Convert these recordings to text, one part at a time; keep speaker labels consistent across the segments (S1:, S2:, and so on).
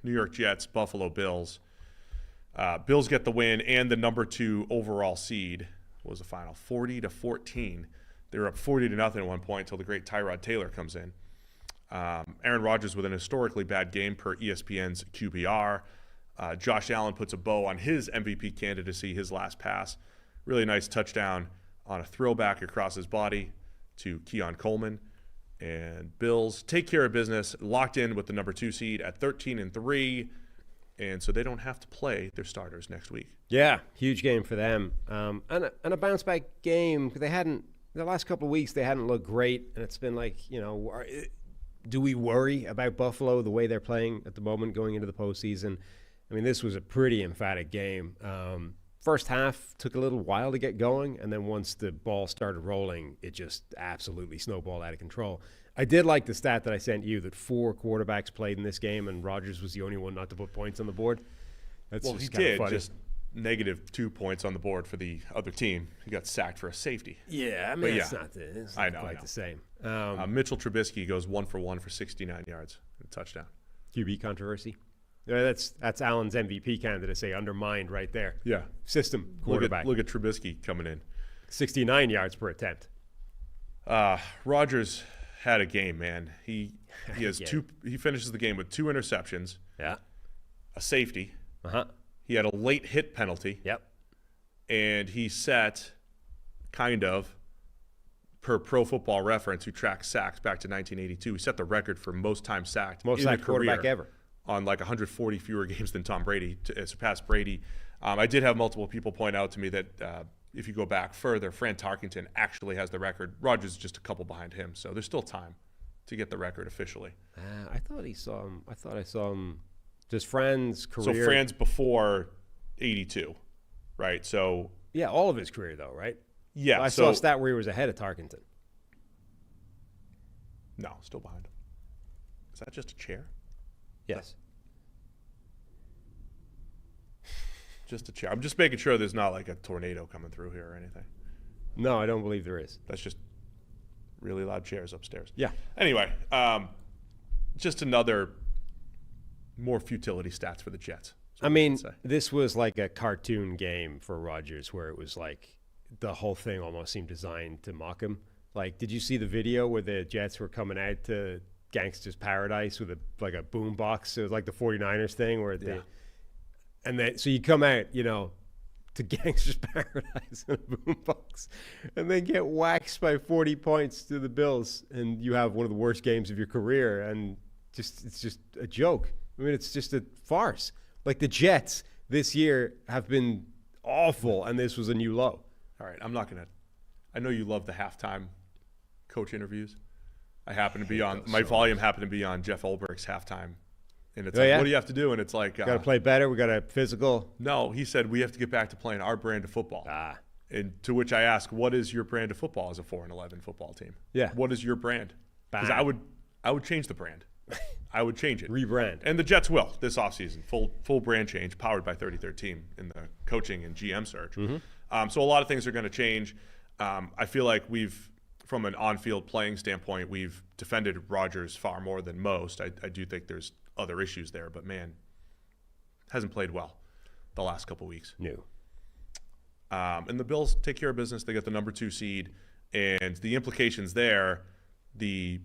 S1: New York Jets, Buffalo Bills. Bills get the win and the number 2 overall seed. What was the final? 40-14. They were up 40-0 at one point until the great Tyrod Taylor comes in. Aaron Rodgers with an historically bad game per ESPN's QBR. Josh Allen puts a bow on his MVP candidacy, his last pass. Really nice touchdown on a throwback across his body to Keon Coleman. And Bills take care of business, locked in with the number 2 seed at 13-3. And so they don't have to play their starters next week.
S2: Yeah, huge game for them. And a bounce-back game. The last couple of weeks, they hadn't looked great. And it's been like, do we worry about Buffalo, the way they're playing at the moment going into the postseason? I mean, this was a pretty emphatic game. First half took a little while to get going, and then once the ball started rolling, it just absolutely snowballed out of control. I did like the stat that I sent you that 4 quarterbacks played in this game, and Rodgers was the only one not to put points on the board.
S1: Well, he did, just -2 points on the board for the other team. He got sacked for a safety.
S2: Yeah, I mean, it's not quite the same.
S1: Mitchell Trubisky goes 1 for 1 for 69 yards and a touchdown.
S2: QB controversy. Yeah, that's Allen's MVP candidacy undermined right there.
S1: Yeah.
S2: System quarterback.
S1: Look at Trubisky coming in.
S2: 69 yards per attempt.
S1: Rodgers had a game, man. He has he finishes the game with 2 interceptions.
S2: Yeah.
S1: A safety.
S2: Uh-huh.
S1: He had a late hit penalty.
S2: Yep.
S1: And he set per Pro Football Reference, who tracks sacks back to 1982, he set the record for most times sacked
S2: most
S1: in a career
S2: quarterback ever.
S1: On like 140 fewer games than Tom Brady to surpass Brady. I did have multiple people point out to me that if you go back further, Fran Tarkenton actually has the record. Rodgers is just a couple behind him, so there's still time to get the record officially.
S2: I thought I saw him. Does Fran's career?
S1: So Fran's before 82, right? So
S2: yeah, all of his career though, right?
S1: Yeah.
S2: I saw a stat where he was ahead of Tarkenton.
S1: No, still behind him. Is that just a chair?
S2: Yes.
S1: Just a chair. I'm just making sure there's not like a tornado coming through here or anything.
S2: No, I don't believe there is.
S1: That's just really loud chairs upstairs.
S2: Yeah.
S1: Anyway, just another more futility stats for the Jets.
S2: I mean, this was like a cartoon game for Rodgers where it was like the whole thing almost seemed designed to mock him. Like, did you see the video where the Jets were coming out to Gangster's Paradise with a boom box? It was like the 49ers thing where so you come out, to Gangster's Paradise in a boom box and then get waxed by 40 points to the Bills, and you have one of the worst games of your career, and it's just a joke. I mean, it's just a farce. Like, the Jets this year have been awful, and this was a new low.
S1: All right, I know you love the halftime coach interviews. I happen to be on my volume happened to be on Jeff Olberg's halftime, and it's what do you have to do? And it's like
S2: got to play better. We got to physical.
S1: No, he said we have to get back to playing our brand of football. And to which I ask, what is your brand of football as a 4-11 football team?
S2: Yeah,
S1: what is your brand? Because I would change the brand. I would change it.
S2: Rebrand.
S1: And the Jets will this offseason. Full brand change, powered by 33rd Team in the coaching and GM search. Mm-hmm. So a lot of things are going to change. I feel like from an on-field playing standpoint, we've defended Rodgers far more than most. I do think there's other issues there, but man, hasn't played well the last couple weeks.
S2: No.
S1: And the Bills take care of business. They got the number 2 seed, and the implications there, the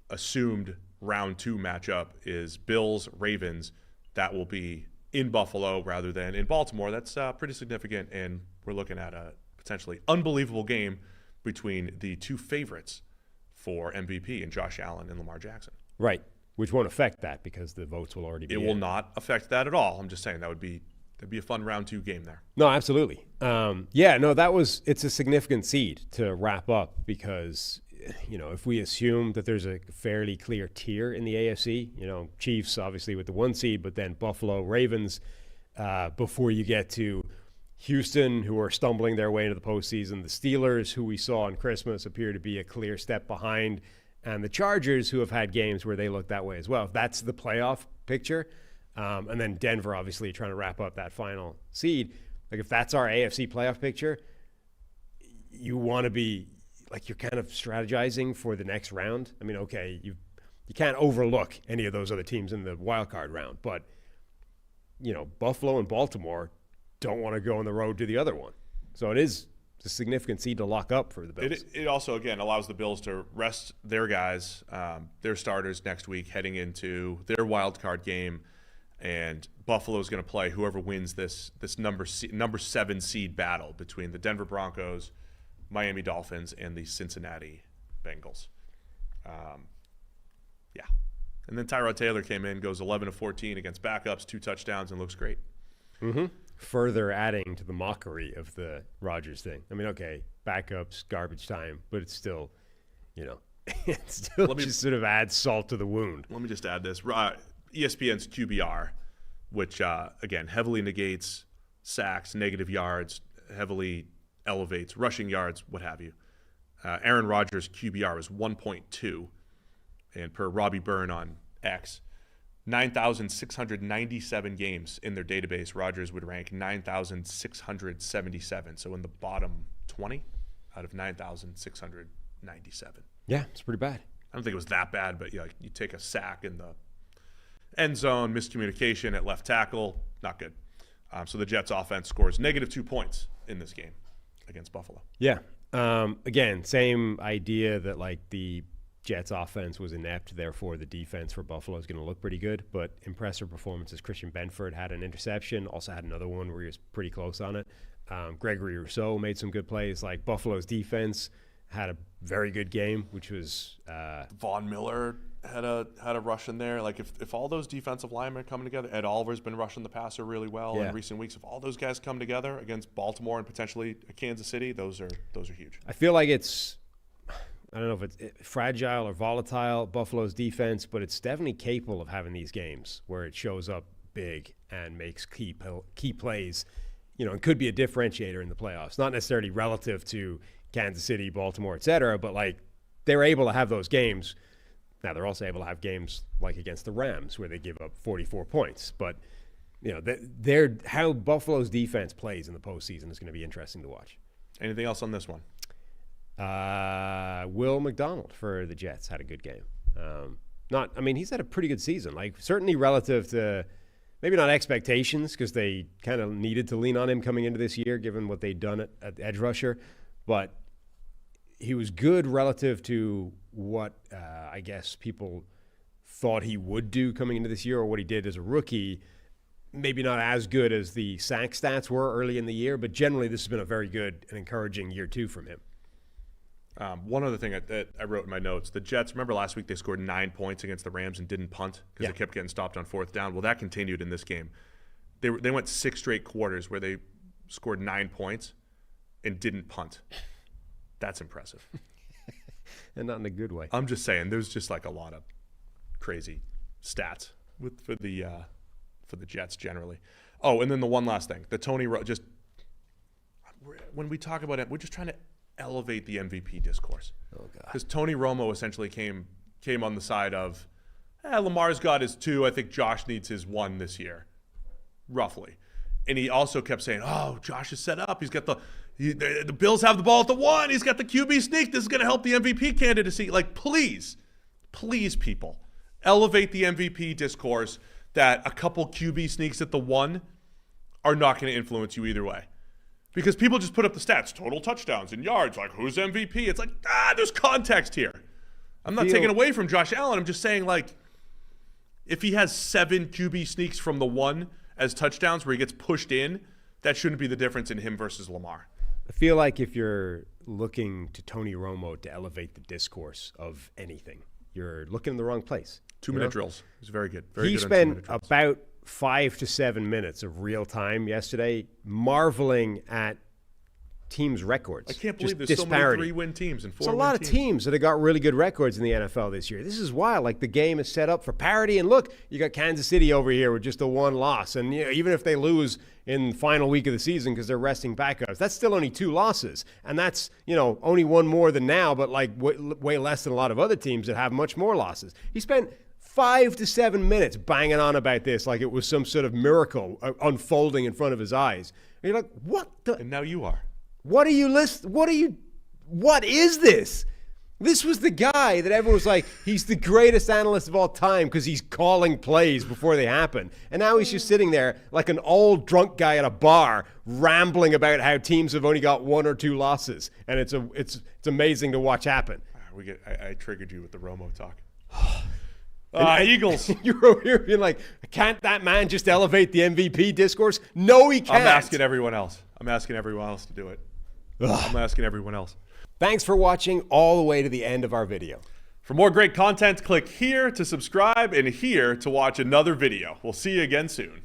S1: assumed round 2 matchup is Bills-Ravens. That will be in Buffalo rather than in Baltimore. That's pretty significant, and we're looking at a potentially unbelievable game between the 2 favorites for MVP in Josh Allen and Lamar Jackson.
S2: Right, which won't affect that because the votes will already be
S1: It will not affect that at all. I'm just saying that'd be a fun round 2 game there.
S2: No, absolutely. It's a significant seed to wrap up because, if we assume that there's a fairly clear tier in the AFC, Chiefs obviously with the 1 seed, but then Buffalo, Ravens, before you get to Houston, who are stumbling their way into the postseason, the Steelers, who we saw on Christmas, appear to be a clear step behind, and the Chargers, who have had games where they look that way as well. If that's the playoff picture, and then Denver obviously trying to wrap up that final seed, like if that's our AFC playoff picture, you want to be like you're kind of strategizing for the next round. I mean, okay, you can't overlook any of those other teams in the wild card round, but Buffalo and Baltimore don't want to go on the road to the other one. So it is a significant seed to lock up for the Bills.
S1: It also, again, allows the Bills to rest their guys, their starters next week heading into their wild card game. And Buffalo's going to play whoever wins this number 7 seed battle between the Denver Broncos, Miami Dolphins, and the Cincinnati Bengals. Yeah. And then Tyrod Taylor came in, goes 11 of 14 against backups, 2 touchdowns, and looks great.
S2: Mm-hmm. Further adding to the mockery of the Rodgers thing. I mean, okay, backups, garbage time, but it's still, it still just sort of adds salt to the wound.
S1: Let me just add this. ESPN's QBR, which, again, heavily negates sacks, negative yards, heavily elevates rushing yards, what have you. Aaron Rodgers' QBR is 1.2, and per Robbie Byrne on X, 9,697 games in their database, Rodgers would rank 9,677, so in the bottom 20 out of 9,697.
S2: Yeah, it's pretty bad.
S1: I don't think it was that bad, but you take a sack in the end zone, miscommunication at left tackle, not good. So the Jets offense scores -2 points in this game against Buffalo.
S2: Yeah. Again, same idea that the Jets offense was inept, therefore the defense for Buffalo is going to look pretty good. But impressive performances. Christian Benford had an interception, also had another one where he was pretty close on it. Gregory Rousseau made some good plays. Buffalo's defense had a very good game, which was
S1: Von Miller had a rush in there. If all those defensive linemen are coming together, Ed Oliver's been rushing the passer really well in recent weeks. If all those guys come together against Baltimore and potentially Kansas City, those are huge.
S2: I feel like it's, I don't know if it's fragile or volatile, Buffalo's defense, but it's definitely capable of having these games where it shows up big and makes key plays, and could be a differentiator in the playoffs. Not necessarily relative to Kansas City, Baltimore, et cetera, but they're able to have those games. Now, they're also able to have games like against the Rams where they give up 44 points. But, how Buffalo's defense plays in the postseason is going to be interesting to watch.
S1: Anything else on this one?
S2: Will McDonald for the Jets had a good game. He's had a pretty good season. Certainly relative to maybe not expectations, because they kind of needed to lean on him coming into this year, given what they'd done at edge rusher. But he was good relative to what I guess people thought he would do coming into this year, or what he did as a rookie. Maybe not as good as the sack stats were early in the year, but generally this has been a very good and encouraging year 2 from him.
S1: One other thing that I wrote in my notes, the Jets, remember last week they scored 9 points against the Rams and didn't punt because they kept getting stopped on 4th down. Well, that continued in this game. They went 6 straight quarters where they scored 9 points and didn't punt. That's impressive.
S2: And not in a good way.
S1: I'm just saying, there's just a lot of crazy stats for the Jets generally. Oh, and then the one last thing, the Tony when we talk about it, we're just trying to elevate the MVP discourse.
S2: Oh God.
S1: Because Tony Romo essentially came on the side of, Lamar's got his 2. I think Josh needs his 1 this year, roughly. And he also kept saying, "Oh, Josh is set up. He's got the Bills have the ball at the 1. He's got the QB sneak. This is going to help the MVP candidacy." Please, people, elevate the MVP discourse that a couple QB sneaks at the 1 are not going to influence you either way. Because people just put up the stats, total touchdowns and yards, who's MVP? It's there's context here. I'm not taking away from Josh Allen. I'm just saying, if he has 7 QB sneaks from the 1 as touchdowns where he gets pushed in, that shouldn't be the difference in him versus Lamar.
S2: I feel like if you're looking to Tony Romo to elevate the discourse of anything, you're looking in the wrong place.
S1: 2-minute drills. He's very good.
S2: He spent about 5 to 7 minutes of real time yesterday marveling at teams' records.
S1: I can't believe there's
S2: disparity.
S1: So many 3-win teams and 4-win teams.
S2: There's a lot of teams that have got really good records in the NFL this year. This is wild. The game is set up for parity. And look, you got Kansas City over here with just a 1 loss. And even if they lose in the final week of the season because they're resting backups, that's still only 2 losses. And that's, only 1 more than now, but way less than a lot of other teams that have much more losses. He spent 5 to 7 minutes banging on about this like it was some sort of miracle unfolding in front of his eyes. And you're like, what the?
S1: And now you are.
S2: What is this? This was the guy that everyone was like, he's the greatest analyst of all time because he's calling plays before they happen. And now he's just sitting there like an old drunk guy at a bar rambling about how teams have only got 1 or 2 losses. And it's amazing to watch happen.
S1: I triggered you with the Romo talk.
S2: Eagles. You're over here being like, can't that man just elevate the MVP discourse? No, he can't.
S1: I'm asking everyone else to do it. I'm asking everyone else.
S2: Thanks for watching all the way to the end of our video.
S1: For more great content, click here to subscribe and here to watch another video. We'll see you again soon.